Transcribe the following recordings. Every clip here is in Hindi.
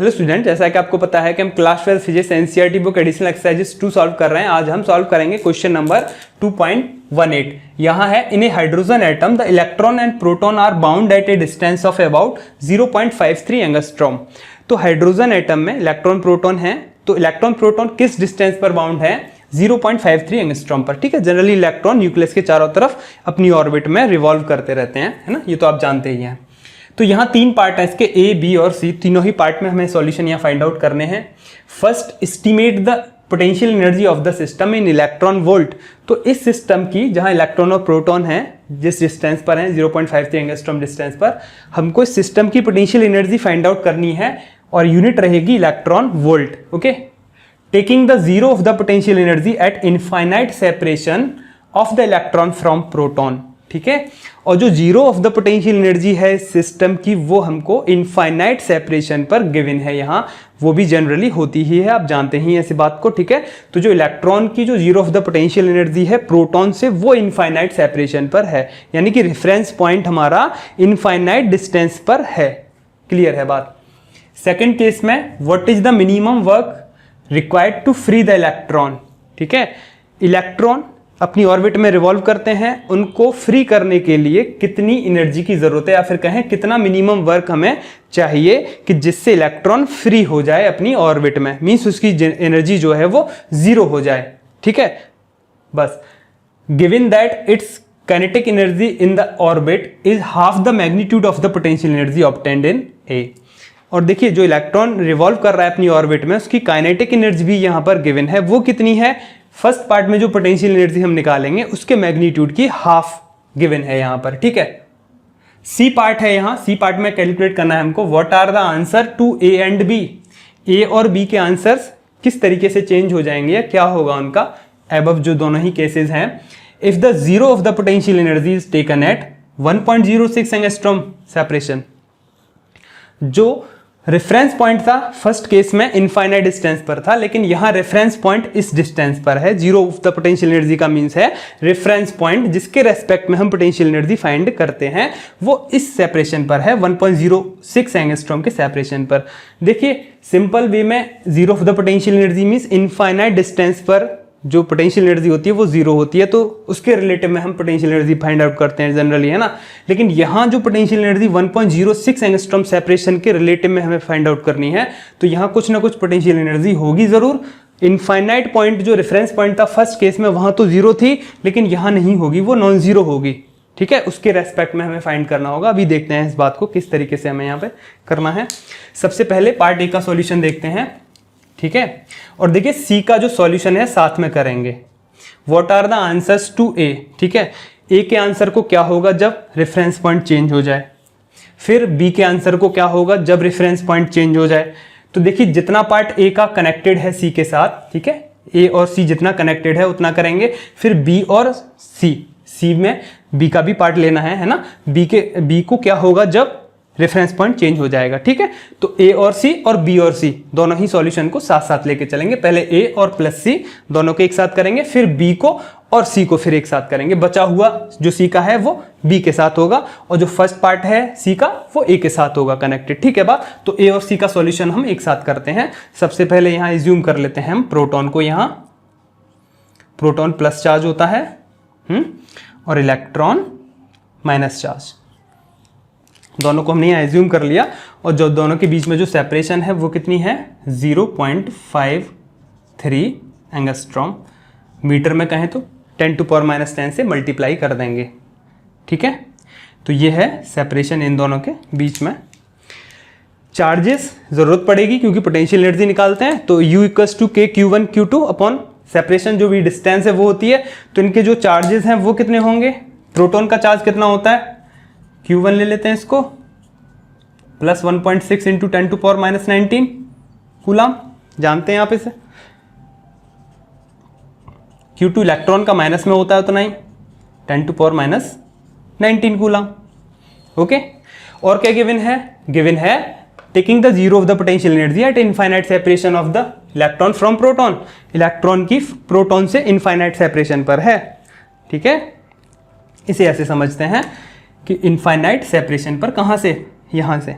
हेलो स्टूडेंट, जैसा कि आपको पता है कि हम class 12 physics NCERT book additional exercises 2 solve कर रहे हैं। आज हम सॉल्व करेंगे क्वेश्चन नंबर 2.18। यहाँ है, in a hydrogen atom the electron and proton are bound at a distance of about 0.53 angstrom. तो हाइड्रोजन एटम में इलेक्ट्रॉन प्रोटॉन है, तो इलेक्ट्रॉन प्रोटॉन किस डिस्टेंस पर बाउंड है? 0.53 एंगस्ट्रॉम पर। ठीक है, जनरली इलेक्ट्रॉन न्यूक्लियस के चारों तरफ अपनी ऑर्बिट में रिवॉल्व करते रहते हैं, है ना, ये तो आप जानते ही हैं। तो यहाँ 3 पार्ट है इसके, ए, बी और सी, तीनों ही पार्ट में हमें सॉल्यूशन यहाँ फाइंड आउट करने हैं। First, estimate the potential energy of the system in electron volt. तो इस सिस्टम की जहाँ इलेक्ट्रॉन और प्रोटॉन है जिस डिस्टेंस पर है 0.53 एंगस्ट्रॉम डिस्टेंस पर, हमको इस सिस्टम की पोटेंशियल एनर्जी फाइंड आउट करनी है और यूनिट रहेगी electron volt. Okay, taking the zero of the potential energy at infinite separation of the electron from proton. ठीक है, और जो zero of the potential energy है सिस्टम की, वो हमको इनफाइनाइट सेपरेशन पर गिवन है यहाँ, वो भी जनरली होती ही है, आप जानते ही ऐसी बात को। ठीक है, तो जो इलेक्ट्रॉन की जो zero of the potential energy है प्रोटॉन से, वो इनफाइनाइट सेपरेशन पर है, यानी कि रेफरेंस पॉइंट हमारा इनफाइनाइट डिस्टेंस पर है। क्लियर है बात? सेकेंड केस में, what is the minimum work required to free the electron. ठीक है, इलेक्ट्रॉन अपनी ऑर्बिट में रिवॉल्व करते हैं, उनको फ्री करने के लिए कितनी एनर्जी की जरूरत है, या फिर कहें कितना मिनिमम वर्क हमें चाहिए कि जिससे इलेक्ट्रॉन फ्री हो जाए अपनी ऑर्बिट में, मींस उसकी एनर्जी जो है वो 0 हो जाए। ठीक है, बस given that its kinetic energy in the orbit is half the magnitude of the potential energy obtained in A. और देखिए, जो इलेक्ट्रॉन रिवॉल्व कर रहा है अपनी ऑर्बिट में, उसकी काइनेटिक एनर्जी भी यहाँ पर गिवन है। वो कितनी है? फर्स्ट पार्ट में जो पोटेंशियल एनर्जी हम निकालेंगे उसके मैग्नीट्यूड की हाफ गिवन है यहाँ पर। ठीक है, सी पार्ट है, यहाँ सी पार्ट में कैलकुलेट करना है हमको, what are the answer to A and B. A और बी के आंसर्स किस तरीके से चेंज हो जाएंगे या क्या होगा उनका, अबव जो दोनों ही केसेस हैं। If the zero of the potential energy is taken at 1.06 angstrom separation, जो रेफरेंस पॉइंट था फर्स्ट केस में इनफाइनाइट डिस्टेंस पर था, लेकिन यहां रेफरेंस पॉइंट इस डिस्टेंस पर है। Zero of the potential energy का मींस है रेफरेंस पॉइंट जिसके रेस्पेक्ट में हम पोटेंशियल एनर्जी फाइंड करते हैं, वो इस सेपरेशन पर है, 1.06 एंगस्ट्रॉम के सेपरेशन पर। देखिए, सिंपल वे में zero of the potential energy means infinite distance पर जो पोटेंशियल एनर्जी होती है वो 0 होती है, तो उसके रिलेटिव में हम पोटेंशियल एनर्जी फाइंड आउट करते हैं जनरली, है ना। लेकिन यहाँ जो पोटेंशियल एनर्जी 1.06 एंगस्ट्रॉम सेपरेशन के रिलेटिव में हमें फाइंड आउट करनी है, तो यहाँ कुछ ना कुछ पोटेंशियल एनर्जी होगी जरूर। इनफाइनाइट पॉइंट जो रेफरेंस पॉइंट था फर्स्ट केस में, वहाँ तो 0 थी, लेकिन यहाँ नहीं होगी, वो नॉन जीरो होगी। ठीक है, उसके रेस्पेक्ट में हमें फाइंड करना होगा। अभी देखते हैं इस बात को किस तरीके से हमें यहाँ पे करना है। सबसे पहले पार्ट ए का सॉल्यूशन देखते हैं। ठीक है, और देखिए सी का जो सॉल्यूशन है साथ में करेंगे। What are the answers to A. ठीक है, ए के आंसर को क्या होगा जब रेफरेंस पॉइंट चेंज हो जाए, फिर बी के आंसर को क्या होगा जब रेफरेंस पॉइंट चेंज हो जाए। तो देखिए, जितना पार्ट ए का कनेक्टेड है सी के साथ, ठीक है, ए और सी जितना कनेक्टेड है उतना करेंगे, फिर बी और सी में बी का भी पार्ट लेना है ना। बी को क्या होगा जब रेफरेंस पॉइंट चेंज हो जाएगा। ठीक है, तो ए और सी और बी और सी दोनों ही सॉल्यूशन को साथ साथ लेके चलेंगे। पहले ए और प्लस सी दोनों को एक साथ करेंगे, फिर बी को और सी को फिर एक साथ करेंगे। बचा हुआ जो सी का है वो बी के साथ होगा, और जो फर्स्ट पार्ट है सी का वो ए के साथ होगा कनेक्टेड। ठीक है बात, तो ए और सी का सॉल्यूशन हम एक साथ करते हैं। सबसे पहले यहाँ एज्यूम कर लेते हैं हम प्रोटॉन को, यहाँ प्रोटॉन प्लस चार्ज होता है और इलेक्ट्रॉन माइनस चार्ज, दोनों को हमने यहाँ एज्यूम कर लिया। और जो दोनों के बीच में जो सेपरेशन है वो कितनी है? 0.53 एंगस्ट्रॉम। मीटर में कहें तो 10⁻⁻10 से मल्टीप्लाई कर देंगे। ठीक है, तो ये है सेपरेशन इन दोनों के बीच में। चार्जेस जरूरत पड़ेगी क्योंकि पोटेंशियल एनर्जी निकालते हैं, तो U = K Q1 Q2 upon separation जो भी डिस्टेंस है वो होती है। तो इनके जो चार्जेस हैं वो कितने होंगे? प्रोटॉन का चार्ज कितना होता है? Q1 ले लेते हैं इसको, प्लस 1.6 × 10⁻⁻19 कूलम, जानते हैं आप इसे। Q2 इलेक्ट्रॉन का माइनस में होता है उतना ही, 10⁻⁻19 कूलम। ओके, और क्या गिवन है? गिवन है taking the zero of the potential energy at infinite separation of the electron from proton. Electron की प्रोटॉन से इनफाइनाइट सेपरेशन पर है। ठीक है, इसे ऐसे समझते हैं कि इनफाइनाइट सेपरेशन पर, कहाँ से? यहाँ से,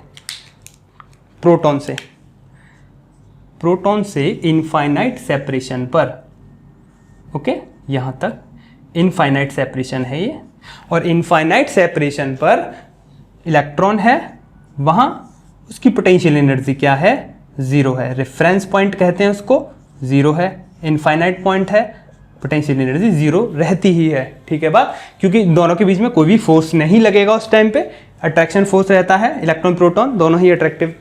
प्रोटॉन से। प्रोटॉन से इनफाइनाइट सेपरेशन पर, ओके, यहां तक इनफाइनाइट सेपरेशन है ये, और इनफाइनाइट सेपरेशन पर इलेक्ट्रॉन है, वहां उसकी पोटेंशियल एनर्जी क्या है, जीरो है। रेफरेंस पॉइंट कहते हैं उसको, जीरो है। इनफाइनाइट पॉइंट है, पोटेंशियल एनर्जी जीरो रहती ही है। ठीक है बात, क्योंकि दोनों के बीच में कोई भी फोर्स नहीं लगेगा उस टाइम पे, अट्रैक्शन फोर्स रहता है, इलेक्ट्रॉन प्रोटॉन दोनों ही अट्रैक्टिव,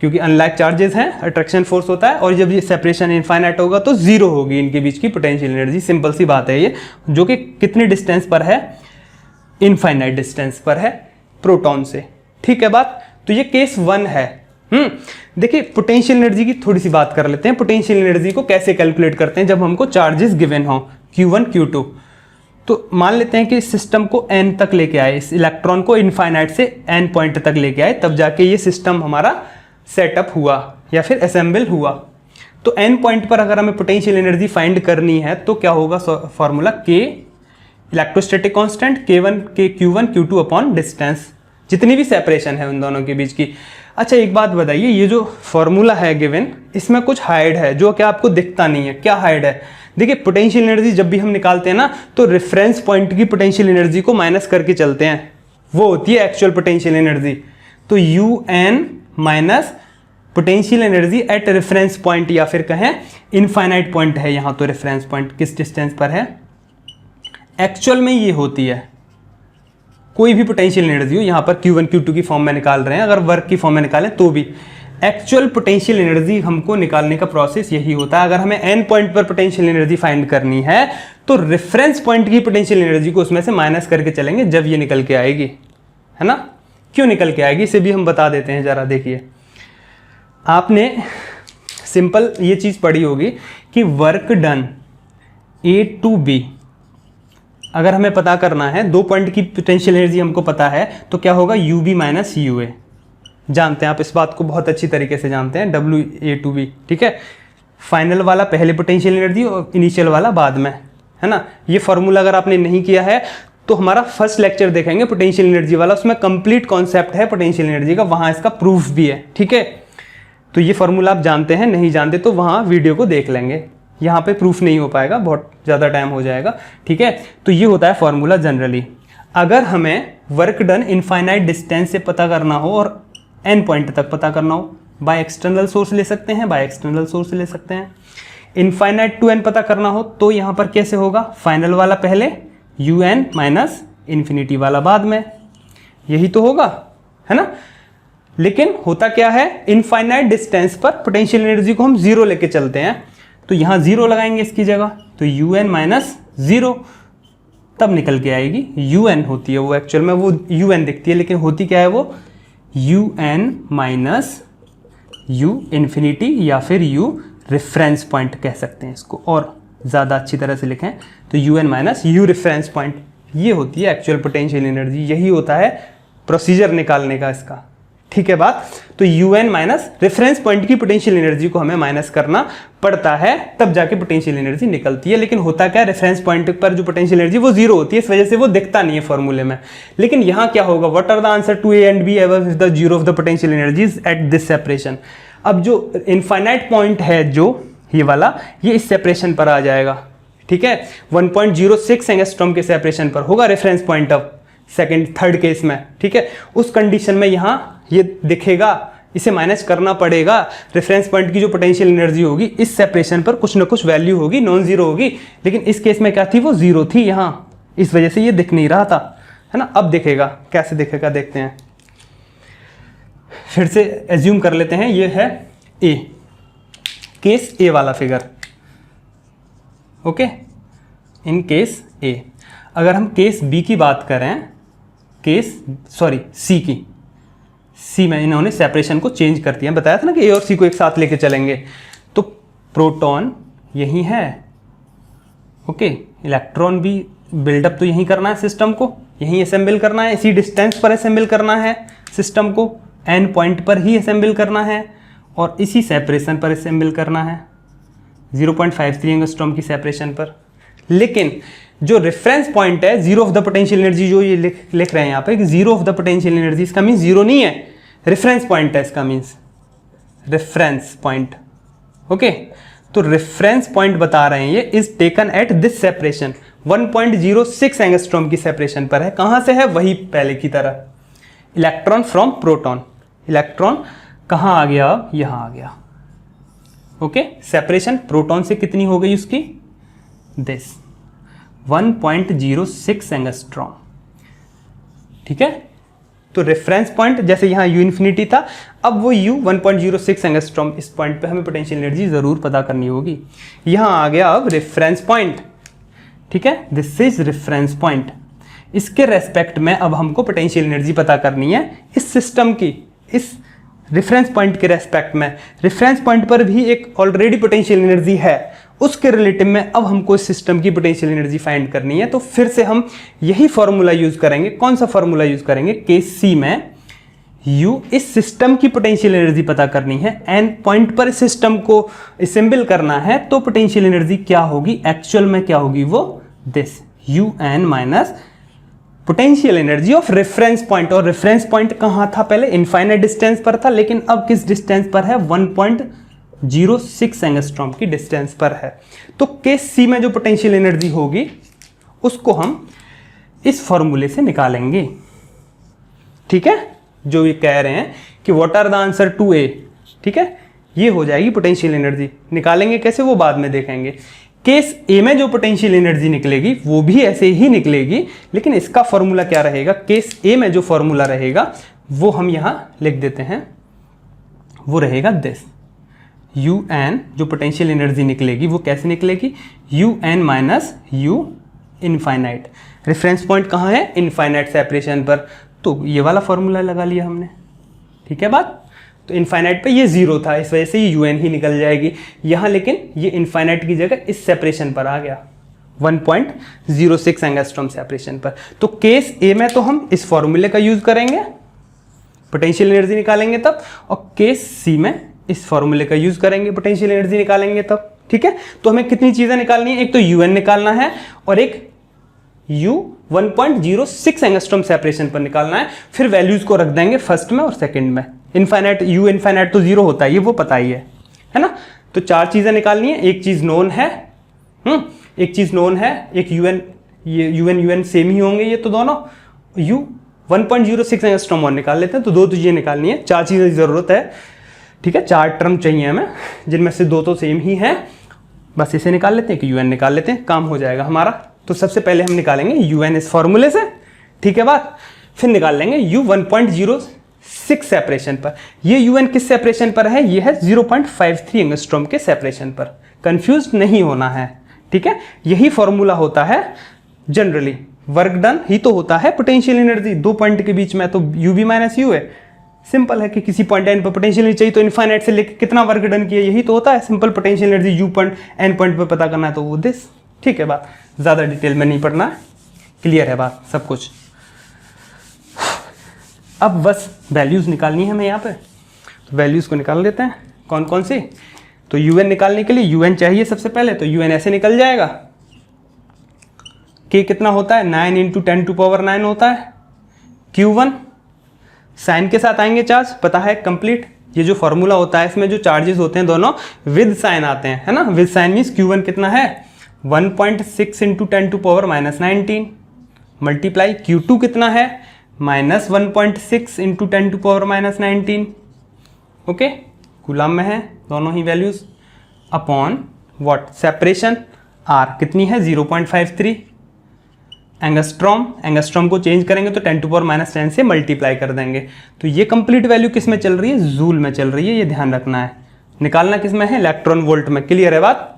क्योंकि अनलाइक चार्जेस हैं, अट्रैक्शन फोर्स होता है, और जब ये सेपरेशन इनफाइनाइट होगा तो जीरो होगी इनके बीच की पोटेंशियल एनर्जी। सिंपल सी बात है ये, जो कि कितने डिस्टेंस पर है, इनफाइनाइट डिस्टेंस पर है प्रोटॉन से। ठीक है बात, तो ये केस 1 है। देखिए पोटेंशियल एनर्जी की थोड़ी सी बात कर लेते हैं। पोटेंशियल एनर्जी को कैसे कैलकुलेट करते हैं जब हमको चार्जेस गिवन हो, Q1 Q2। तो मान लेते हैं कि इस सिस्टम को n तक लेके आए, इस इलेक्ट्रॉन को इनफाइनाइट से n पॉइंट तक लेके आए, तब जाके ये सिस्टम हमारा सेटअप हुआ या फिर असेंबल हुआ। तो n पॉइंट पर अगर हमें पोटेंशियल एनर्जी फाइंड करनी है तो क्या होगा formula, K electrostatic constant, Q1 Q2 upon distance, जितनी भी सेपरेशन है उन दोनों के बीच की। अच्छा एक बात बताइए, ये जो फॉर्मूला है गिवन, इसमें कुछ हाइड है जो क्या आपको दिखता नहीं है, क्या हाइड है? देखिए पोटेंशियल एनर्जी जब भी हम निकालते हैं ना, तो रेफरेंस पॉइंट की पोटेंशियल एनर्जी को माइनस करके चलते हैं, वो होती है एक्चुअल पोटेंशियल एनर्जी। तो UN minus potential energy at reference point, या फिर कहें इनफाइनाइट पॉइंट है यहाँ, तो रेफरेंस पॉइंट किस डिस्टेंस पर है, एक्चुअल में ये होती है। कोई भी पोटेंशियल एनर्जी हो, यहाँ पर Q1 Q2 की फॉर्म में निकाल रहे हैं, अगर वर्क की फॉर्म में निकालें तो भी एक्चुअल पोटेंशियल एनर्जी हमको निकालने का प्रोसेस यही होता है। अगर हमें n पॉइंट पर पोटेंशियल एनर्जी फाइंड करनी है तो रेफरेंस पॉइंट की पोटेंशियल एनर्जी को उसमें से माइनस करके चलेंगे जब ये निकल के आएगी, है ना। क्यों निकल के आएगी इसे भी हम बता देते हैं, जरा देखिए। आपने सिंपल ये चीज़ पढ़ी होगी कि work done A to B, अगर हमें पता करना है, 2 पॉइंट की पोटेंशियल एनर्जी हमको पता है, तो क्या होगा, UB माइनस UA। जानते हैं आप इस बात को, बहुत अच्छी तरीके से जानते हैं, WA to B। ठीक है, फाइनल वाला पहले पोटेंशियल एनर्जी और इनिशियल वाला बाद में, है ना। ये फॉर्मूला अगर आपने नहीं किया है तो हमारा फर्स्ट लेक्चर देखेंगे पोटेंशियल एनर्जी वाला, उसमें कंप्लीट कॉन्सेप्ट है पोटेंशियल एनर्जी का, वहाँ इसका प्रूफ भी है। ठीक है, तो ये फॉर्मूला आप जानते हैं, नहीं जानते तो वहाँ वीडियो को देख लेंगे, यहाँ पे प्रूफ नहीं हो पाएगा, बहुत ज़्यादा टाइम हो जाएगा। ठीक है, तो ये होता है फॉर्मूला जनरली। अगर हमें वर्क डन इनफाइनाइट डिस्टेंस से पता करना हो और n पॉइंट तक पता करना हो, बाय एक्सटर्नल सोर्स ले सकते हैं, बाय एक्सटर्नल सोर्स ले सकते हैं। इनफाइनाइट टू n पता करना हो तो यहाँ पर कैसे होगा, फाइनल वाला पहले, UN माइनस इन्फिनिटी वाला बाद में, यही तो होगा, है ना। लेकिन होता क्या है, इनफाइनाइट डिस्टेंस पर पोटेंशियल एनर्जी को हम जीरो लेके चलते हैं, तो यहाँ जीरो लगाएंगे इसकी जगह, तो UN माइनस जीरो, तब निकल के आएगी UN होती है वो, एक्चुअल में वो UN दिखती है, लेकिन होती क्या है वो, UN माइनस U इन्फिनिटी, या फिर U रेफरेंस पॉइंट कह सकते हैं इसको, और ज़्यादा अच्छी तरह से लिखें तो UN minus U reference point, ये होती है एक्चुअल पोटेंशियल एनर्जी। यही होता है प्रोसीजर निकालने का इसका। ठीक है बात, तो UN माइनस रेफरेंस पॉइंट की पोटेंशियल एनर्जी को हमें माइनस करना पड़ता है, तब जाके पोटेंशियल एनर्जी निकलती है। लेकिन होता क्या, रेफरेंस पॉइंट पर जो पोटेंशियल एनर्जी वो जीरो होती है, इस वजह से वो दिखता नहीं है फॉर्मूले में। लेकिन यहाँ क्या होगा, what are the answer to A and B ever the zero of the potential energies at this separation. अब जो इनफाइनाइट पॉइंट है जो ये वाला, ये इस सेपरेशन पर आ जाएगा। ठीक है, 1.06 एंगस्ट्रॉम के सेपरेशन पर होगा रेफरेंस पॉइंट अब सेकंड थर्ड केस में। ठीक है, उस कंडीशन में यहाँ ये दिखेगा, इसे माइनस करना पड़ेगा। रेफरेंस पॉइंट की जो पोटेंशियल एनर्जी होगी इस सेपरेशन पर कुछ ना कुछ वैल्यू होगी, नॉन जीरो होगी, लेकिन इस केस में क्या थी, वो जीरो थी यहाँ, इस वजह से ये दिख नहीं रहा था, है ना। अब दिखेगा, कैसे दिखेगा देखते हैं। फिर से एज्यूम कर लेते हैं, ये है A, केस A वाला figure, okay, in case A। अगर हम केस B की बात करें, C की, C में इन्होंने सेपरेशन को चेंज कर दिया, बताया था ना कि A और C को एक साथ लेके चलेंगे, तो प्रोटॉन यही है, ओके, इलेक्ट्रॉन भी बिल्डअप तो यहीं करना है, सिस्टम को यहीं असेंबल करना है, इसी डिस्टेंस पर असेंबल करना है सिस्टम को, n पॉइंट पर ही असेंबल करना है और इसी सेपरेशन पर असेंबल करना है, 0.53 एंगस्ट्रॉम की सेपरेशन पर। लेकिन जो रेफरेंस पॉइंट है, zero of the potential energy, जो ये लिख रहे हैं यहाँ पे कि zero of the potential energy, इसका मीन्स जीरो नहीं है, रेफरेंस पॉइंट है, इसका मीन्स रेफरेंस पॉइंट, ओके, तो रेफरेंस पॉइंट बता रहे हैं ये is taken eight this separation, 1.06 angstrom की सेपरेशन पर है। कहां से है? वही पहले की तरह, इलेक्ट्रॉन फ्रॉम प्रोटॉन। इलेक्ट्रॉन कहां आ गया? अब यहां आ गया। ओके, सेपरेशन प्रोटॉन से कितनी हो गई उसकी? This 1.06 angstrom. ठीक है, तो रेफरेंस पॉइंट जैसे यहाँ U इन्फिनिटी था, अब वो U 1.06 एंगस्ट्रॉम, इस पॉइंट पे हमें पोटेंशियल एनर्जी जरूर पता करनी होगी। यहाँ आ गया अब रेफरेंस पॉइंट। ठीक है, दिस इज रेफरेंस पॉइंट। इसके रेस्पेक्ट में अब हमको पोटेंशियल एनर्जी पता करनी है इस सिस्टम की, इस रेफरेंस पॉइंट के रेस्पेक्ट में। रेफरेंस पॉइंट पर भी एक ऑलरेडी पोटेंशियल एनर्जी है, उसके रिलेटिव में अब हमको इस सिस्टम की पोटेंशियल एनर्जी फाइंड करनी है। तो फिर से हम यही फॉर्मूला यूज करेंगे। कौन सा फॉर्मूला यूज करेंगे? केस सी में U इस सिस्टम की पोटेंशियल एनर्जी पता करनी है, एंड पॉइंट पर इस सिस्टम को असेंबल करना है, तो पोटेंशियल एनर्जी क्या होगी एक्चुअल में? क्या होगी वो? This UN minus potential energy of reference point. और रेफरेंस पॉइंट कहां था? पहले इनफाइनाइट डिस्टेंस पर था, लेकिन अब किस डिस्टेंस पर है? 1.06 एंगस्ट्रॉम की डिस्टेंस पर है। तो केस सी में जो पोटेंशियल एनर्जी होगी उसको हम इस फॉर्मूले से निकालेंगे। ठीक है, जो ये कह रहे हैं कि what are the answer to A, ठीक है, ये हो जाएगी पोटेंशियल एनर्जी। निकालेंगे कैसे वो बाद में देखेंगे। केस ए में जो पोटेंशियल एनर्जी निकलेगी वो भी ऐसे ही निकलेगी, लेकिन इसका फॉर्मूला क्या रहेगा? केस ए में जो फॉर्मूला रहेगा वो हम यहां लिख देते हैं, वो रहेगा दिस UN, जो पोटेंशियल एनर्जी निकलेगी वो कैसे निकलेगी? UN minus U infinite. Reference point कहाँ है? इनफाइनाइट सेपरेशन पर, तो ये वाला फॉर्मूला लगा लिया हमने। ठीक है बात, तो इनफाइनाइट पे ये जीरो था, इस वजह से ये UN ही निकल जाएगी यहाँ, लेकिन ये इनफाइनाइट की जगह इस सेपरेशन पर आ गया, 1.06 एंगस्ट्रॉम सेपरेशन पर। तो केस ए में तो हम इस फॉर्मूले का यूज करेंगे, पोटेंशियल एनर्जी निकालेंगे तब, और केस सी में इस फॉर्मूले का यूज करेंगे, पोटेंशियल एनर्जी निकालेंगे तब। ठीक है, तो हमें कितनी चीजें निकालनी है? एक तो UN निकालना है और एक U 1.06 एंगस्ट्रॉम सेपरेशन पर निकालना है। फिर वैल्यूज को रख देंगे फर्स्ट में और सेकंड में। इनफाइनाइट U इनफाइनाइट तो जीरो होता है, ये वो पता ही है ना। तो चार चीजें निकालनी है, एक चीज नोन है, एक चीज नोन है, एक UN, ये UN सेम ही होंगे ये तो दोनों। U 1.06 एंगस्ट्रॉम और निकाल लेते हैं, तो दो चीजें निकालनी है, चार चीजें की जरूरत है। ठीक है, चार टर्म चाहिए हमें, जिनमें से दो तो सेम ही हैं, बस इसे निकाल लेते हैं कि UN निकाल लेते हैं, काम हो जाएगा हमारा। तो सबसे पहले हम निकालेंगे UN इस फॉर्मूले से। ठीक है बात, फिर निकाल लेंगे U 1.06 सेपरेशन पर। ये UN किस सेपरेशन पर है? ये है 0.53 एंगस्ट्रॉम के सेपरेशन पर। कंफ्यूज नहीं होना है, ठीक है। यही फॉर्मूला होता है जनरली, वर्क डन ही तो होता है पोटेंशियल एनर्जी। दो पॉइंट के बीच में तो UB माइनस U है, सिंपल है कि किसी पॉइंट एन पर पोटेंशियल एनर्जी चाहिए तो इनफाइनाइट से लेकर कितना वर्क डन किया, यही तो होता है। Simple potential energy U point N point पर पता करना है तो वो दिस। ठीक है बात, ज़्यादा डिटेल में नहीं पढ़ना है, क्लियर है बात सब कुछ। अब बस वैल्यूज़ निकालनी है हमें यहाँ पे, तो वैल्यूज़ को निकाल लेते हैं। कौन कौन सी? तो UN निकालने के लिए UN चाहिए सबसे पहले, तो UN ऐसे निकल जाएगा। K कितना होता है? 9 × 10⁻9 होता है। Q1 साइन के साथ आएंगे चार्ज, पता है कंप्लीट। ये जो फॉर्मूला होता है इसमें जो चार्जेस होते हैं दोनों विद साइन आते हैं, है ना। विद साइन मीन्स Q1 कितना है? 1.6 × 10⁻19 मल्टीप्लाई Q2 कितना है? -1.6 × 10⁻19। ओके, कूलम में है दोनों ही values, upon what? Separation R कितनी है? 0.53 एंगस्ट्रॉम। एंगस्ट्रॉम को चेंज करेंगे तो 10⁻10 से मल्टीप्लाई कर देंगे। तो ये कंप्लीट वैल्यू किस में चल रही है? जूल में चल रही है, ये ध्यान रखना है। निकालना किस में है? इलेक्ट्रॉन वोल्ट में। क्लियर है बात?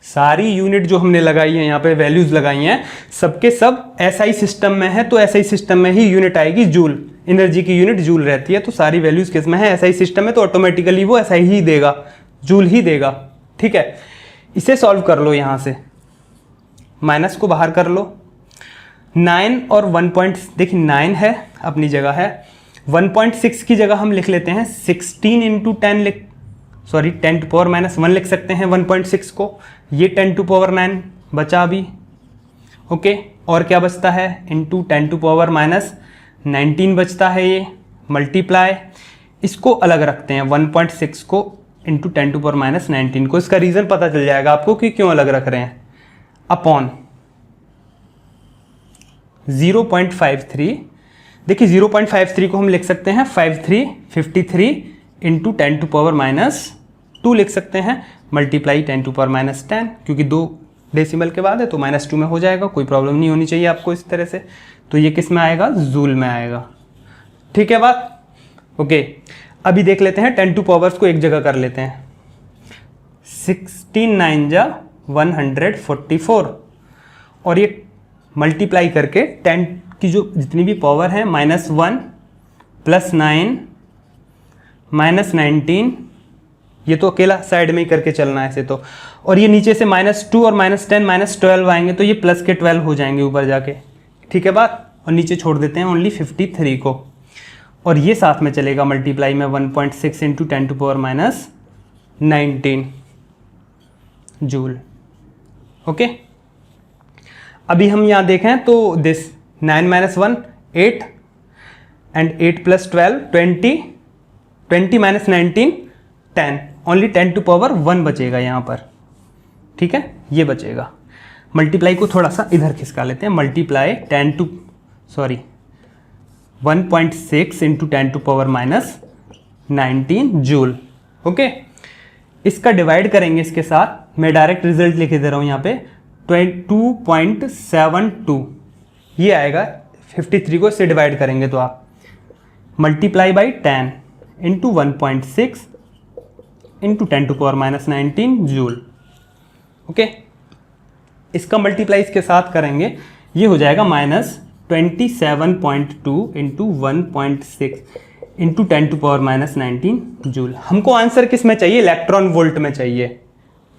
सारी यूनिट जो हमने लगाई है यहाँ पे, वैल्यूज लगाई हैं, सबके सब SI सिस्टम में है, तो SI सिस्टम में ही यूनिट आएगी जूल। एनर्जी की यूनिट जूल रहती है, तो सारी वैल्यूज किस में है? SI सिस्टम में, तो ऑटोमेटिकली वो SI ही देगा, जूल ही देगा। ठीक है, इसे सॉल्व कर लो, यहाँ से माइनस को बाहर कर लो। 9 और 1. देखिए 9 है अपनी जगह है, 1.6 की जगह हम लिख लेते हैं 16 × 10 10⁻1 लिख सकते हैं 1.6 को। ये 10⁻9 बचा अभी। ओके, और क्या बचता है? इंटू 10⁻19 बचता है ये, मल्टीप्लाई। इसको अलग रखते हैं, 1.6 को इंटू 10⁻⁻19 को। इसका रीज़न पता चल जाएगा आपको कि क्यों अलग रख रहे हैं, अपॉन 0.53। देखिए 0.53 को हम लिख सकते हैं 53 इंटू 10⁻⁻2 लिख सकते हैं, मल्टीप्लाई 10⁻⁻10, क्योंकि 2 डेसिमल के बाद है तो -2 में हो जाएगा, कोई प्रॉब्लम नहीं होनी चाहिए आपको इस तरह से। तो ये किस में आएगा, जूल में आएगा। ठीक है बात, ओके। अभी देख लेते हैं 10 टू पावर्स को एक जगह कर लेते हैं। 16 9 जा 144, और ये मल्टीप्लाई करके 10 की जो जितनी भी पावर है -1 +9 -19, ये तो अकेला साइड में ही करके चलना है ऐसे तो, और ये नीचे से -2 और -10 -12 आएंगे तो ये प्लस के 12 हो जाएंगे ऊपर जाके। ठीक है बात, और नीचे छोड़ देते हैं ओनली 53 को, और ये साथ में चलेगा मल्टीप्लाई में 1.6 इंटू 10⁻⁻19 जूल। ओके, अभी हम यहाँ देखें तो this 9 - 1 8 and 8 + 12 20 20 - 19 10, only 10 to power 1 बचेगा यहाँ पर। ठीक है, ये बचेगा। मल्टीप्लाई को थोड़ा सा इधर खिसका लेते हैं, मल्टीप्लाई 1.6 इंटू 10⁻⁻19 जूल। ओके, इसका डिवाइड करेंगे इसके साथ, मैं डायरेक्ट रिजल्ट लिख दे रहा हूँ यहाँ पे 2.72 ये आएगा। 53 को इससे डिवाइड करेंगे तो आप multiply by 10 into 1.6 into 10⁻⁻19 joule. Okay, इसका मल्टीप्लाई इसके साथ करेंगे, ये हो जाएगा -27.2 इंटू 1.6 इंटू 10⁻⁻19 जूल। हमको आंसर किस में चाहिए, इलेक्ट्रॉन वोल्ट में चाहिए।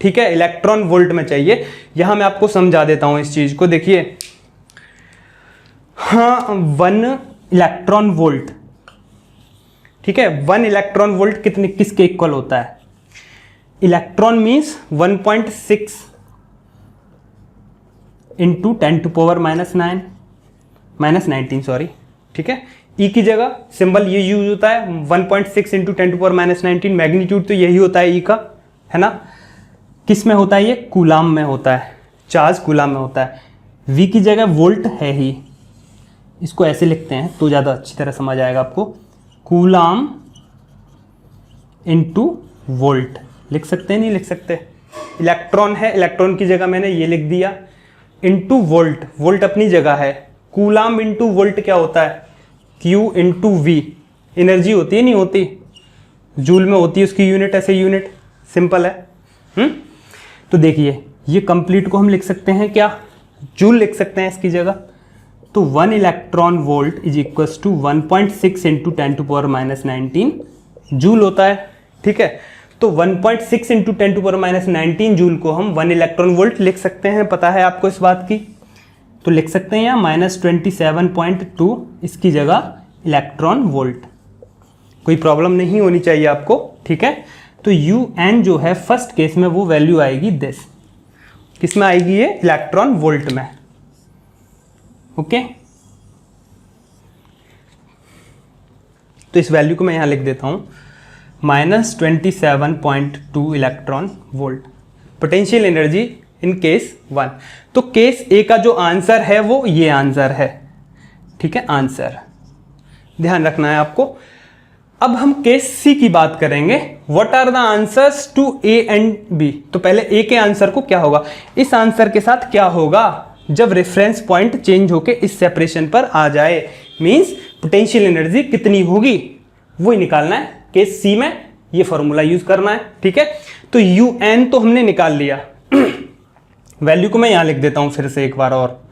ठीक है, इलेक्ट्रॉन वोल्ट में चाहिए। यहां मैं आपको समझा देता हूं इस चीज को। देखिए, हाँ 1 इलेक्ट्रॉन वोल्ट, ठीक है, 1 इलेक्ट्रॉन वोल्ट किसके इक्वल होता है, इलेक्ट्रॉन मीन्स 1.6 इंटू 10⁻⁻19 सॉरी। ठीक है, ई की जगह सिंबल ये यूज होता है, 1.6 इंटू 10⁻⁻19 मैग्नीट्यूड तो यही होता है ई का, है ना। किस में होता है ये, कूलाम में होता है, चार्ज कूलाम में होता है। वी की जगह वोल्ट है ही, इसको ऐसे लिखते हैं तो ज़्यादा अच्छी तरह समझ आएगा आपको, कूलाम इंटू वोल्ट लिख सकते हैं, नहीं लिख सकते। इलेक्ट्रॉन है, इलेक्ट्रॉन की जगह मैंने ये लिख दिया, इंटू वोल्ट, वोल्ट अपनी जगह है। कूलाम इंटू वोल्ट क्या होता है, Q इंटू वी, एनर्जी होती है नहीं होती, जूल में होती है उसकी यूनिट, ऐसे यूनिट सिंपल है। तो देखिए ये कंप्लीट को हम लिख सकते हैं क्या, जूल लिख सकते हैं इसकी जगह। तो 1 electron volt is equal to 1.6 into 10⁻⁻19 joule होता है। ठीक है, तो 1.6 इंटू 10⁻⁻19 जूल को हम 1 इलेक्ट्रॉन वोल्ट लिख सकते हैं, पता है आपको इस बात की। तो लिख सकते हैं यहाँ -27.2 इसकी जगह इलेक्ट्रॉन वोल्ट, कोई प्रॉब्लम नहीं होनी चाहिए आपको। ठीक है, तो UN जो है फर्स्ट केस में वो वैल्यू आएगी दिस, किस में आएगी ये, इलेक्ट्रॉन वोल्ट में। ओके, तो इस वैल्यू को मैं यहां लिख देता हूं, -27.2 electron volt potential energy in case 1। तो केस ए का जो आंसर है वो ये आंसर है। ठीक है, आंसर ध्यान रखना है आपको। अब हम केस सी की बात करेंगे, what are the answers to A and B. तो पहले ए के आंसर को क्या होगा, इस आंसर के साथ क्या होगा जब रेफरेंस पॉइंट चेंज होके इस सेपरेशन पर आ जाए, मींस पोटेंशियल एनर्जी कितनी होगी वो ही निकालना है। केस सी में ये फॉर्मूला यूज करना है। ठीक है, तो UN तो हमने निकाल लिया, वैल्यू को मैं यहां लिख देता हूं फिर से एक बार और,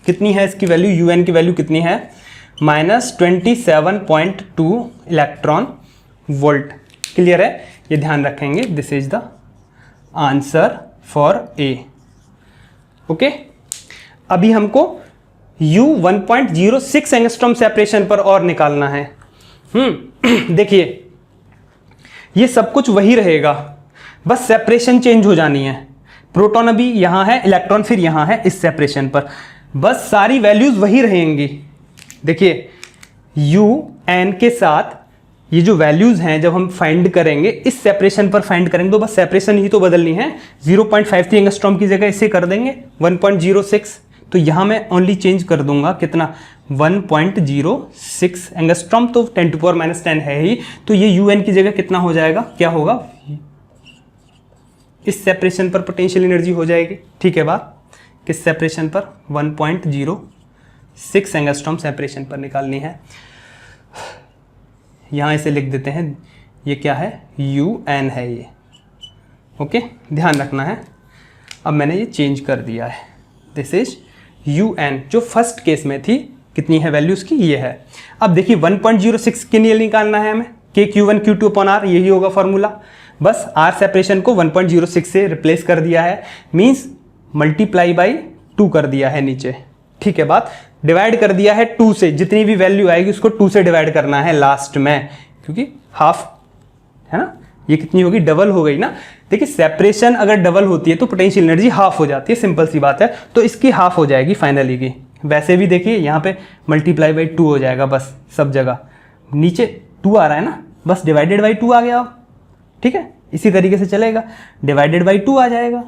कितनी है इसकी वैल्यू, UN की वैल्यू कितनी है, -27.2 इलेक्ट्रॉन वोल्ट। क्लियर है, ये ध्यान रखेंगे, this is the answer for a. Okay, अभी हमको U 1.06 एंगस्ट्रॉम सेपरेशन पर और निकालना है। देखिए ये सब कुछ वही रहेगा, बस सेपरेशन चेंज हो जानी है। प्रोटॉन अभी यहां है, इलेक्ट्रॉन फिर यहां है इस सेपरेशन पर, बस सारी वैल्यूज वही रहेंगी। देखिए यू एन के साथ ये जो वैल्यूज हैं जब हम फाइंड करेंगे, इस सेपरेशन पर फाइंड करेंगे, तो बस सेपरेशन ही तो बदलनी है। 0.53 एंगस्ट्रॉम की जगह इसे कर देंगे 1.06, तो यहाँ मैं ओनली चेंज कर दूंगा कितना 1.06 एंगस्ट्रॉम, तो 10⁻⁻10 है ही, तो ये UN की जगह कितना हो जाएगा, क्या होगा, इस सेपरेशन पर पोटेंशियल एनर्जी हो जाएगी। ठीक है बात, किस सेपरेशन पर 1.06 एंगस्ट्रॉम सेपरेशन पर निकालनी है। यहाँ इसे लिख देते हैं, ये क्या है, UN है ये, ओके, ध्यान रखना है। अब मैंने ये चेंज कर दिया है, दिस इज UN, जो फर्स्ट केस में थी कितनी है वैल्यूज की, ये है। अब देखिए 1.06 के लिए निकालना है हमें, KQ1 Q2/R, यही होगा फॉर्मूला। बस R सेपरेशन को 1.06 से रिप्लेस कर दिया है, मीन्स मल्टीप्लाई बाई 2 कर दिया है नीचे। ठीक है बात, डिवाइड कर दिया है 2 से, जितनी भी वैल्यू आएगी उसको 2 से डिवाइड करना है लास्ट में, क्योंकि हाफ है ना, ये कितनी होगी, डबल हो गई ना। देखिए सेपरेशन अगर डबल होती है तो पोटेंशियल एनर्जी हाफ हो जाती है, सिंपल सी बात है, तो इसकी हाफ हो जाएगी फाइनली की। वैसे भी देखिए यहाँ पे मल्टीप्लाई बाई 2 हो जाएगा बस, सब जगह नीचे 2 आ रहा है ना, बस डिवाइडेड बाई 2 आ गया। ठीक है, इसी तरीके से चलेगा, डिवाइडेड बाई 2 आ जाएगा,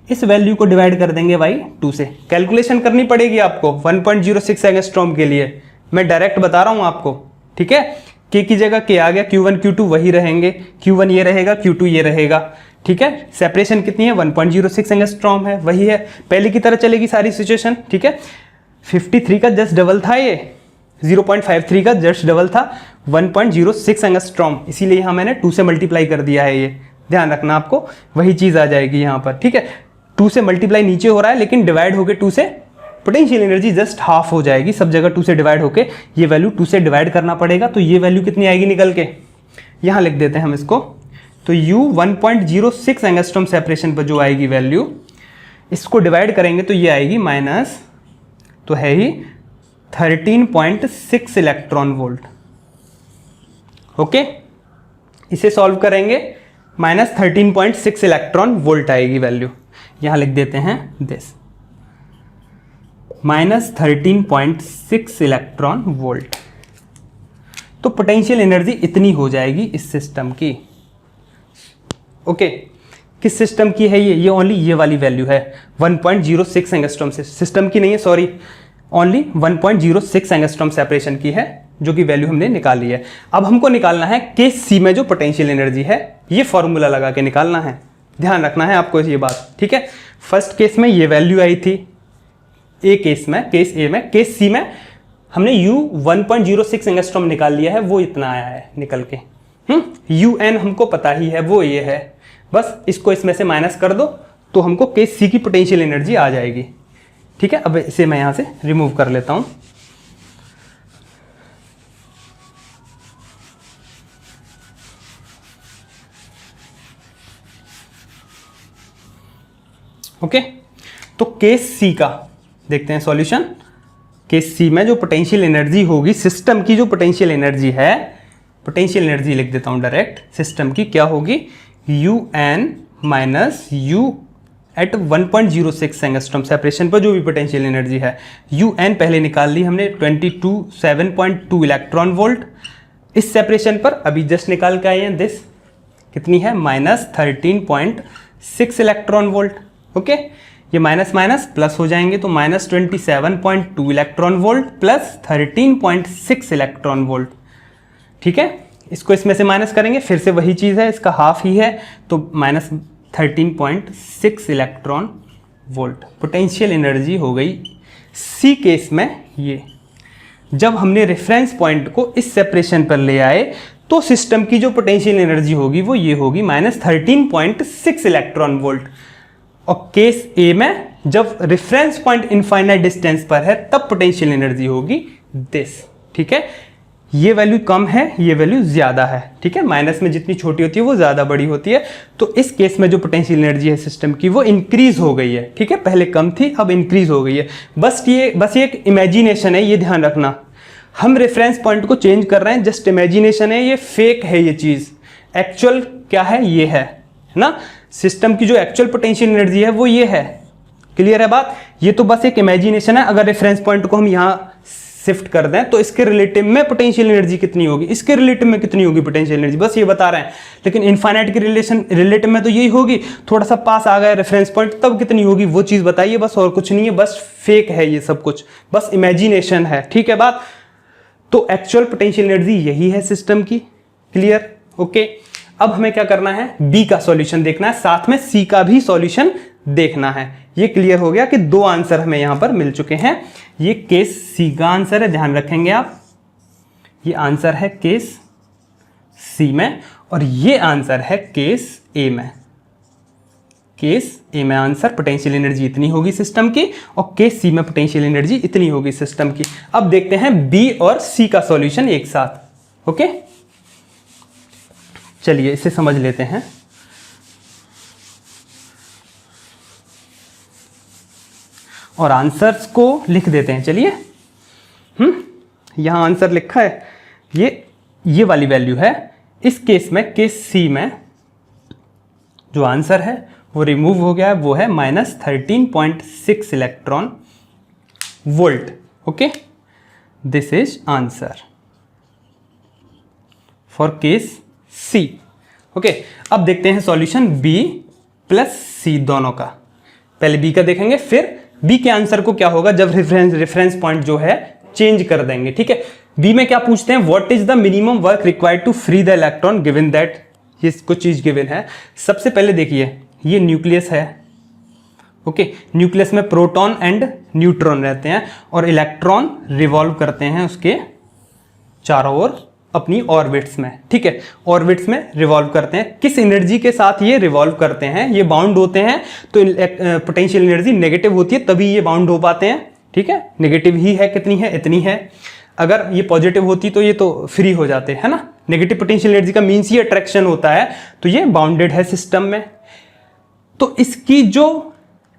इस वैल्यू को डिवाइड कर देंगे बाई 2 से। कैलकुलेशन करनी पड़ेगी आपको 1.06 एंगस्ट्रॉम के लिए, मैं डायरेक्ट बता रहा हूँ आपको। ठीक है, के की जगह के आ गया, Q1 Q2 वही रहेंगे, Q1 ये रहेगा, Q2 ये रहेगा। ठीक है, सेपरेशन कितनी है, 1.06 एंगस्ट्रॉम है, वही है, पहले की तरह चलेगी सारी सिचुएशन। ठीक है, 53 का जस्ट डबल था, ये 0.53 का जस्ट डबल था 1.06 एंगस्ट्रॉम, इसीलिए यहाँ मैंने 2 से मल्टीप्लाई कर दिया है, ये ध्यान रखना आपको, वही चीज़ आ जाएगी यहाँ पर। ठीक है, 2 से मल्टीप्लाई नीचे हो रहा है, लेकिन डिवाइड होके 2 से पोटेंशियल एनर्जी जस्ट हाफ हो जाएगी, सब जगह 2 से डिवाइड होके, ये वैल्यू 2 से डिवाइड करना पड़ेगा, तो ये वैल्यू कितनी आएगी निकल के, यहाँ लिख देते हैं हम इसको। तो U 1.06 एंगस्ट्रॉम सेपरेशन पर जो आएगी वैल्यू, इसको डिवाइड करेंगे तो ये आएगी माइनस, तो है ही 13.6 इलेक्ट्रॉन वोल्ट। ओके, इसे सॉल्व करेंगे, माइनस 13.6 इलेक्ट्रॉन वोल्ट आएगी वैल्यू, यहां लिख देते हैं दिस, माइनस 13.6 इलेक्ट्रॉन वोल्ट। तो पोटेंशियल एनर्जी इतनी हो जाएगी इस सिस्टम की। ओके, किस सिस्टम की है ये ओनली ये वाली वैल्यू है 1.06 एंगस्ट्रॉम से, सिस्टम की नहीं है, सॉरी, ओनली 1.06 एंगस्ट्रॉम सेपरेशन की है, जो कि वैल्यू हमने निकाली है। अब हमको निकालना है केस सी में जो पोटेंशियल एनर्जी है, ये फॉर्मूला लगा के निकालना है, ध्यान रखना है आपको ये बात। ठीक है, फर्स्ट केस में ये वैल्यू आई थी, ए केस में, केस ए में, केस सी में हमने U 1.06 एंगस्ट्रॉम निकाल लिया है, वो इतना आया है निकल के। UN हमको पता ही है, वो ये है, बस इसको इसमें से माइनस कर दो तो हमको केस सी की पोटेंशियल एनर्जी आ जाएगी। ठीक है, अब इसे मैं यहां से रिमूव कर लेता हूं। ओके, तो केस सी का देखते हैं सॉल्यूशन। केस सी में जो पोटेंशियल एनर्जी होगी, सिस्टम की जो पोटेंशियल एनर्जी है, पोटेंशियल एनर्जी लिख देता हूं डायरेक्ट, सिस्टम की क्या होगी, UN minus U at 1.06 angstrom separation पर जो भी पोटेंशियल एनर्जी है, UN पहले निकाल ली हमने 7.2 इलेक्ट्रॉन वोल्ट, इस सेपरेशन पर अभी जस्ट निकाल के आए हैं, दिस कितनी है, माइनस 13.6 इलेक्ट्रॉन वोल्ट। ओके, ये माइनस माइनस प्लस हो जाएंगे, तो minus 27.2 electron volt plus 13.6 electron volt. ठीक है, इसको इसमें से माइनस करेंगे, फिर से वही चीज़ है, इसका हाफ ही है, तो minus 13.6 electron volt potential energy हो गई सी केस में। ये जब हमने रेफरेंस पॉइंट को इस सेपरेशन पर ले आए तो सिस्टम की जो पोटेंशियल एनर्जी होगी वो ये होगी माइनस 13.6 इलेक्ट्रॉन वोल्ट। और केस ए में जब रेफरेंस पॉइंट इनफाइनाइट डिस्टेंस पर है तब पोटेंशियल एनर्जी होगी दिस। ठीक है, ये वैल्यू कम है, ये वैल्यू ज्यादा है। ठीक है, माइनस में जितनी छोटी होती है वो ज्यादा बड़ी होती है, तो इस केस में जो पोटेंशियल एनर्जी है सिस्टम की वो इंक्रीज हो गई है। ठीक है, पहले कम थी अब इंक्रीज हो गई है। बस ये एक इमेजिनेशन है, ये ध्यान रखना। हम रेफरेंस पॉइंट को चेंज कर रहे हैं, जस्ट इमेजिनेशन है, ये फेक है, ये चीज एक्चुअल क्या है, ये है ना। सिस्टम की जो एक्चुअल पोटेंशियल एनर्जी है वो ये है। क्लियर है बात, ये तो बस एक इमेजिनेशन है। अगर रेफरेंस पॉइंट को हम यहाँ शिफ्ट कर दें तो इसके रिलेटिव में पोटेंशियल एनर्जी कितनी होगी, इसके रिलेटिव में कितनी होगी पोटेंशियल एनर्जी, बस ये बता रहे हैं। लेकिन इनफाइनाइट के रिलेटिव में तो यही होगी, थोड़ा सा पास आ गया रेफरेंस पॉइंट तब कितनी होगी वो चीज़ बताइए, बस और कुछ नहीं है, बस फेक है ये सब कुछ, बस इमेजिनेशन है, ठीक है बात। तो एक्चुअल पोटेंशियल एनर्जी यही है सिस्टम की, क्लियर, ओके। अब हमें क्या करना है, बी का सॉल्यूशन देखना है, साथ में सी का भी सॉल्यूशन देखना है। ये क्लियर हो गया कि दो आंसर हमें यहां पर मिल चुके हैं। ये केस सी का आंसर है, ध्यान रखेंगे आप, ये आंसर है केस सी में, और ये आंसर है केस ए में। केस ए में आंसर पोटेंशियल एनर्जी इतनी होगी सिस्टम की, और केस सी में पोटेंशियल एनर्जी इतनी होगी सिस्टम की। अब देखते हैं बी और सी का सॉल्यूशन एक साथ, ओके। चलिए इसे समझ लेते हैं। और आंसर्स को लिख देते हैं, चलिए। यहां आंसर लिखा है, ये वाली वैल्यू है। इस केस में, केस सी में जो आंसर है वो रिमूव हो गया है, वो है -13.6 electron volt, okay. This is answer for case C, okay. अब देखते हैं सॉल्यूशन बी प्लस सी दोनों का। पहले बी का देखेंगे, फिर बी के आंसर को क्या होगा जब रेफरेंस पॉइंट जो है चेंज कर देंगे, ठीक है। बी में क्या पूछते हैं, what is the minimum work required to free the electron given that, ये कुछ चीज गिवन है। सबसे पहले देखिए, ये न्यूक्लियस है, ओके। न्यूक्लियस में प्रोटॉन एंड न्यूट्रॉन रहते हैं, और इलेक्ट्रॉन रिवॉल्व करते हैं उसके चारों ओर अपनी ऑर्बिट्स में, ठीक है। ऑर्बिट्स में रिवॉल्व करते हैं, किस एनर्जी के साथ ये रिवॉल्व करते हैं, ये बाउंड होते हैं, तो पोटेंशियल एनर्जी नेगेटिव होती है तभी ये बाउंड हो पाते हैं, ठीक है। नेगेटिव ही है, कितनी है, इतनी है। अगर ये पॉजिटिव होती तो ये तो फ्री हो जाते हैं ना। नेगेटिव पोटेंशियल एनर्जी का मीन्स ही अट्रैक्शन होता है, तो ये बाउंडेड है सिस्टम में। तो इसकी जो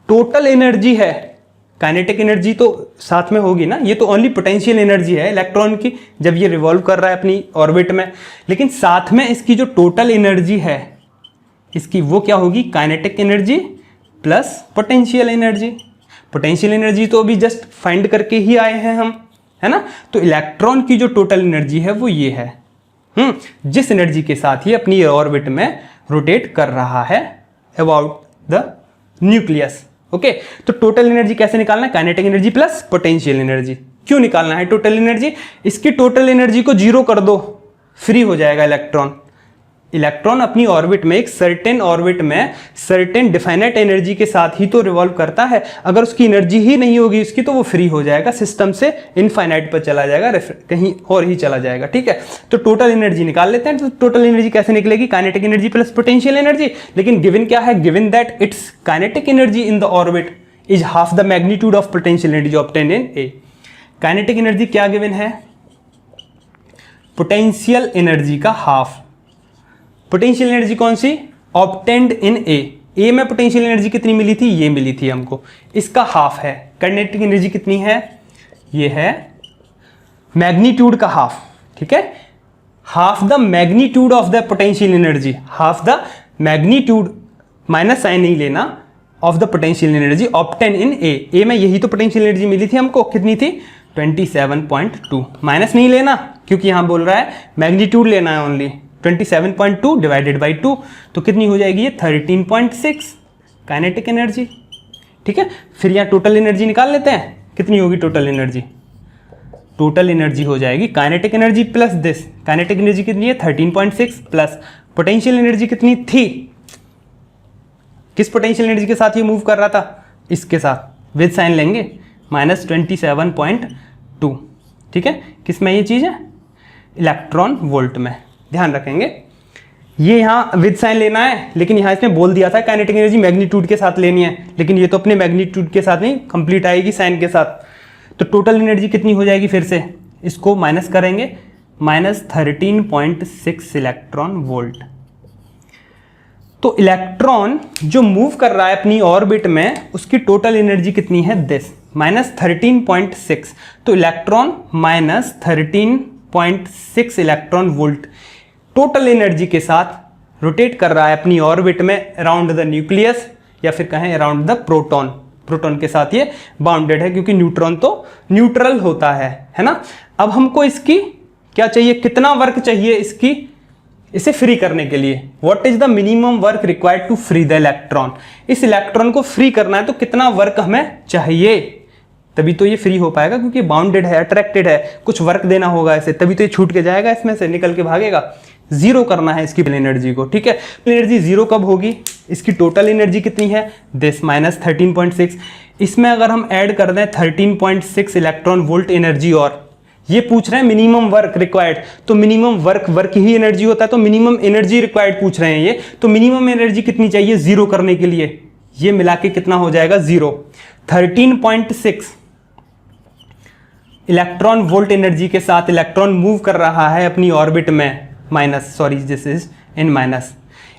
टोटल एनर्जी है, काइनेटिक एनर्जी तो साथ में होगी ना, ये तो ओनली पोटेंशियल एनर्जी है इलेक्ट्रॉन की जब ये रिवॉल्व कर रहा है अपनी ऑर्बिट में, लेकिन साथ में इसकी जो टोटल एनर्जी है इसकी, वो क्या होगी, kinetic energy plus potential energy. Potential energy तो अभी जस्ट फाइंड करके ही आए हैं हम, है ना। तो इलेक्ट्रॉन की जो टोटल एनर्जी है वो ये है, जिस एनर्जी के साथ ये अपनी ऑर्बिट में रोटेट कर रहा है अबाउट द न्यूक्लियस, ओके। तो टोटल एनर्जी कैसे निकालना है, kinetic energy plus potential energy. क्यों निकालना है टोटल एनर्जी, इसकी टोटल एनर्जी को जीरो कर दो, फ्री हो जाएगा इलेक्ट्रॉन। इलेक्ट्रॉन अपनी ऑर्बिट में, एक सर्टेन ऑर्बिट में सर्टेन डिफाइनाइट एनर्जी के साथ ही तो रिवॉल्व करता है। अगर उसकी एनर्जी ही नहीं होगी उसकी, तो वो फ्री हो जाएगा, सिस्टम से इनफाइनाइट पर चला जाएगा, कहीं और ही चला जाएगा, ठीक है। तो टोटल एनर्जी निकाल लेते हैं। तो टोटल एनर्जी कैसे निकलेगी, kinetic energy plus potential energy. लेकिन गिवन क्या है, given that its kinetic energy in the orbit is half the magnitude of potential energy obtained in A. Kinetic energy क्या गिवन है, पोटेंशियल एनर्जी का हाफ। पोटेंशियल एनर्जी कौन सी, ऑब्टेन्ड इन ए में पोटेंशियल एनर्जी कितनी मिली थी, ये मिली थी हमको, इसका हाफ है। काइनेटिक एनर्जी कितनी है, ये है मैग्नीट्यूड का हाफ, ठीक है। Half the magnitude of the potential energy, half the magnitude, minus sign नहीं लेना, of the potential energy obtain in A में यही तो पोटेंशियल एनर्जी मिली थी हमको, कितनी थी 27.2, माइनस नहीं लेना क्योंकि यहां बोल रहा है मैग्नीट्यूड लेना है ओनली। 27.2 डिवाइडेड बाई 2 तो कितनी हो जाएगी ये 13.6 काइनेटिक एनर्जी, ठीक है। फिर यहाँ टोटल एनर्जी निकाल लेते हैं, कितनी होगी टोटल एनर्जी, टोटल एनर्जी हो जाएगी kinetic energy plus this, kinetic energy कितनी है 13.6 प्लस पोटेंशियल एनर्जी कितनी थी, किस पोटेंशियल एनर्जी के साथ ये मूव कर रहा था, इसके साथ विद साइन लेंगे -27.2, ठीक है। किस में ये चीज़ है, इलेक्ट्रॉन वोल्ट में, ध्यान रखेंगे। ये यहाँ विद साइन लेना है, लेकिन यहाँ इसने बोल दिया था काइनेटिक एनर्जी मैग्नीट्यूड के साथ लेनी है, लेकिन ये तो अपने मैग्नीट्यूड के साथ नहीं कंप्लीट आएगी साइन के साथ। तो टोटल एनर्जी कितनी हो जाएगी, फिर से इसको माइनस करेंगे, -13.6 इलेक्ट्रॉन वोल्ट। तो इलेक्ट्रॉन जो मूव कर रहा है अपनी ऑर्बिट में, उसकी टोटल एनर्जी कितनी है दिस, -13.6। तो electron -13.6 electron volt total energy के साथ रोटेट कर रहा है अपनी ऑर्बिट में अराउंड द न्यूक्लियस, या फिर कहें अराउंड द प्रोटॉन, प्रोटॉन के साथ ये बाउंडेड है, क्योंकि न्यूट्रॉन तो न्यूट्रल होता है ना। अब हमको इसकी क्या चाहिए, कितना वर्क चाहिए इसे फ्री करने के लिए। What is the minimum work required to free the electron. इस इलेक्ट्रॉन को फ्री करना है तो कितना वर्क हमें चाहिए, तभी तो ये फ्री हो पाएगा, क्योंकि बाउंडेड है, अट्रैक्टेड है, कुछ वर्क देना होगा इसे, तभी तो ये छूट के जाएगा, इसमें से निकल के भागेगा। जीरो करना है इसकी एनर्जी को, ठीक है। एनर्जी जीरो कब होगी, इसकी टोटल एनर्जी कितनी है, दिस माइनस 13.6। इसमें अगर हम ऐड कर दें 13.6 इलेक्ट्रॉन वोल्ट एनर्जी, और ये पूछ रहे हैं मिनिमम वर्क रिक्वायर्ड, तो मिनिमम वर्क ही एनर्जी होता है, तो मिनिमम एनर्जी रिक्वायर्ड पूछ रहे हैं ये, तो मिनिमम एनर्जी कितनी चाहिए जीरो करने के लिए, ये मिला के कितना हो जाएगा जीरो। 13.6 इलेक्ट्रॉन वोल्ट एनर्जी के साथ इलेक्ट्रॉन मूव कर रहा है अपनी ऑर्बिट में, दिस इज इन माइनस,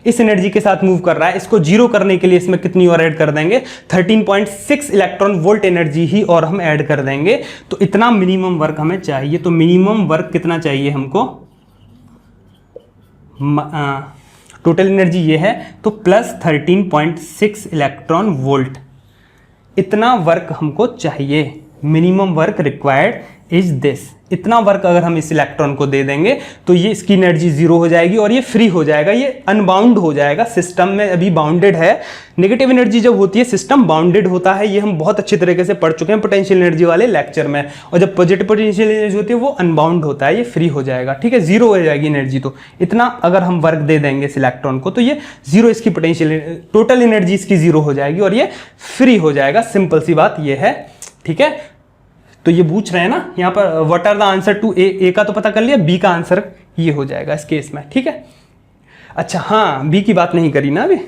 इस एनर्जी के साथ मूव कर रहा है। इसको जीरो करने के लिए इसमें कितनी और ऐड कर देंगे, 13.6 इलेक्ट्रॉन वोल्ट एनर्जी ही और हम ऐड कर देंगे, तो इतना मिनिमम वर्क हमें चाहिए। तो मिनिमम वर्क कितना चाहिए हमको, टोटल एनर्जी ये है, तो प्लस 13.6 इलेक्ट्रॉन वोल्ट, इतना वर्क हमको चाहिए। Minimum work required is this, इतना वर्क अगर हम इस इलेक्ट्रॉन को दे देंगे तो ये इसकी एनर्जी जीरो हो जाएगी और ये फ्री हो जाएगा, ये अनबाउंड हो जाएगा। सिस्टम में अभी बाउंडेड है, नेगेटिव एनर्जी जब होती है सिस्टम बाउंडेड होता है, ये हम बहुत अच्छे तरीके से पढ़ चुके हैं पोटेंशियल एनर्जी वाले लेक्चर में। और जब पॉजिटिव पोटेंशियल एनर्जी होती है वो अनबाउंड होता है, ये फ्री हो जाएगा, ठीक है, जीरो हो जाएगी एनर्जी। तो इतना अगर हम वर्क दे देंगे इस इलेक्ट्रॉन को तो ये जीरो, इसकी पोटेंशियल टोटल एनर्जी इसकी जीरो हो जाएगी और ये फ्री हो जाएगा। सिंपल सी बात ये है, ठीक है। तो ये पूछ रहे हैं ना यहाँ पर what are the answer to A का तो पता कर लिया, बी का आंसर ये हो जाएगा इस केस में, ठीक है। अच्छा हाँ, बी की बात नहीं करी ना अभी,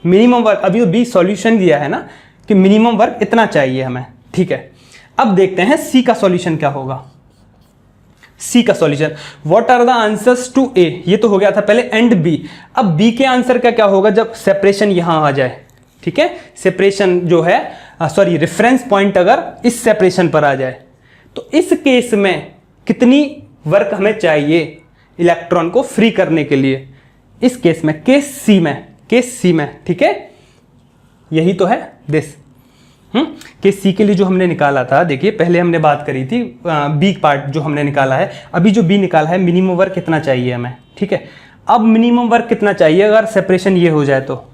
मिनिमम वर्क, अभी तो बी सॉल्यूशन दिया है ना कि मिनिमम वर्क इतना चाहिए हमें, ठीक है। अब देखते हैं सी का सॉल्यूशन क्या होगा। सी का solution, what are the answers to A, ये तो हो गया था पहले, एंड बी। अब बी के आंसर का क्या होगा जब सेपरेशन यहां आ जाए, ठीक है। सेपरेशन जो है रेफरेंस पॉइंट अगर इस सेपरेशन पर आ जाए तो इस केस में कितनी वर्क हमें चाहिए इलेक्ट्रॉन को फ्री करने के लिए, इस केस में, केस सी में, ठीक है। यही तो है दिस, केस सी के लिए जो हमने निकाला था, देखिए पहले हमने बात करी थी बी पार्ट जो हमने निकाला है, अभी जो बी निकाला है मिनिमम वर्क कितना चाहिए हमें, ठीक है। अब मिनिमम वर्क कितना चाहिए अगर सेपरेशन ये हो जाए तो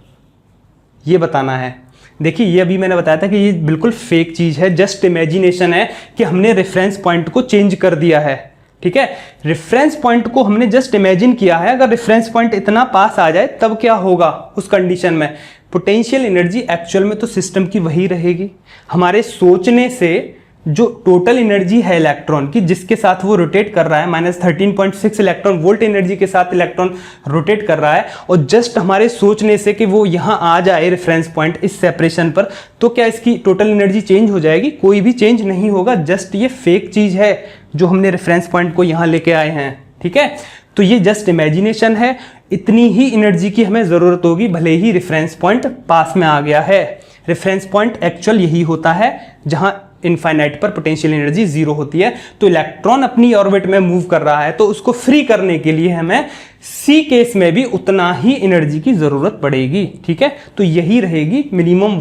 ये बताना है। देखिए ये अभी मैंने बताया था कि ये बिल्कुल फेक चीज़ है, जस्ट इमेजिनेशन है कि हमने रेफरेंस पॉइंट को चेंज कर दिया है, ठीक है। रेफरेंस पॉइंट को हमने जस्ट इमेजिन किया है, अगर रेफरेंस पॉइंट इतना पास आ जाए तब क्या होगा उस कंडीशन में, पोटेंशियल एनर्जी एक्चुअल में तो सिस्टम की वही रहेगी। हमारे सोचने से जो टोटल एनर्जी है इलेक्ट्रॉन की जिसके साथ वो रोटेट कर रहा है, माइनस 13.6 इलेक्ट्रॉन वोल्ट एनर्जी के साथ इलेक्ट्रॉन रोटेट कर रहा है, और जस्ट हमारे सोचने से कि वो यहाँ आ जाए रेफरेंस पॉइंट इस सेपरेशन पर, तो क्या इसकी टोटल एनर्जी चेंज हो जाएगी? कोई भी चेंज नहीं होगा, जस्ट ये फेक चीज़ है जो हमने रेफरेंस पॉइंट को यहाँ लेके आए हैं, ठीक है। तो ये जस्ट इमेजिनेशन है, इतनी ही एनर्जी की हमें ज़रूरत होगी भले ही रेफरेंस पॉइंट पास में आ गया है। रेफरेंस पॉइंट एक्चुअल यही होता है जहाँ इनफाइनाइट पर पोटेंशियल एनर्जी जीरो होती है। तो इलेक्ट्रॉन अपनी ऑर्बिट में मूव कर रहा है तो उसको फ्री करने के लिए हमें सी केस में भी उतना ही एनर्जी की ज़रूरत पड़ेगी, ठीक है। तो यही रहेगी मिनिमम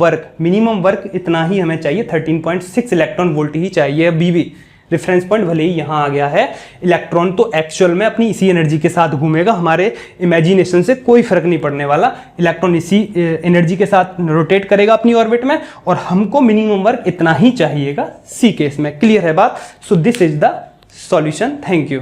वर्क इतना ही हमें चाहिए, 13.6 इलेक्ट्रॉन वोल्ट ही चाहिए। अभी भी रेफरेंस पॉइंट भले ही यहाँ आ गया है, इलेक्ट्रॉन तो एक्चुअल में अपनी इसी एनर्जी के साथ घूमेगा, हमारे इमेजिनेशन से कोई फर्क नहीं पड़ने वाला। इलेक्ट्रॉन इसी एनर्जी के साथ रोटेट करेगा अपनी ऑर्बिट में, और हमको मिनिमम वर्क इतना ही चाहिएगा सी केस में। क्लियर है बात? So this is the solution. Thank you.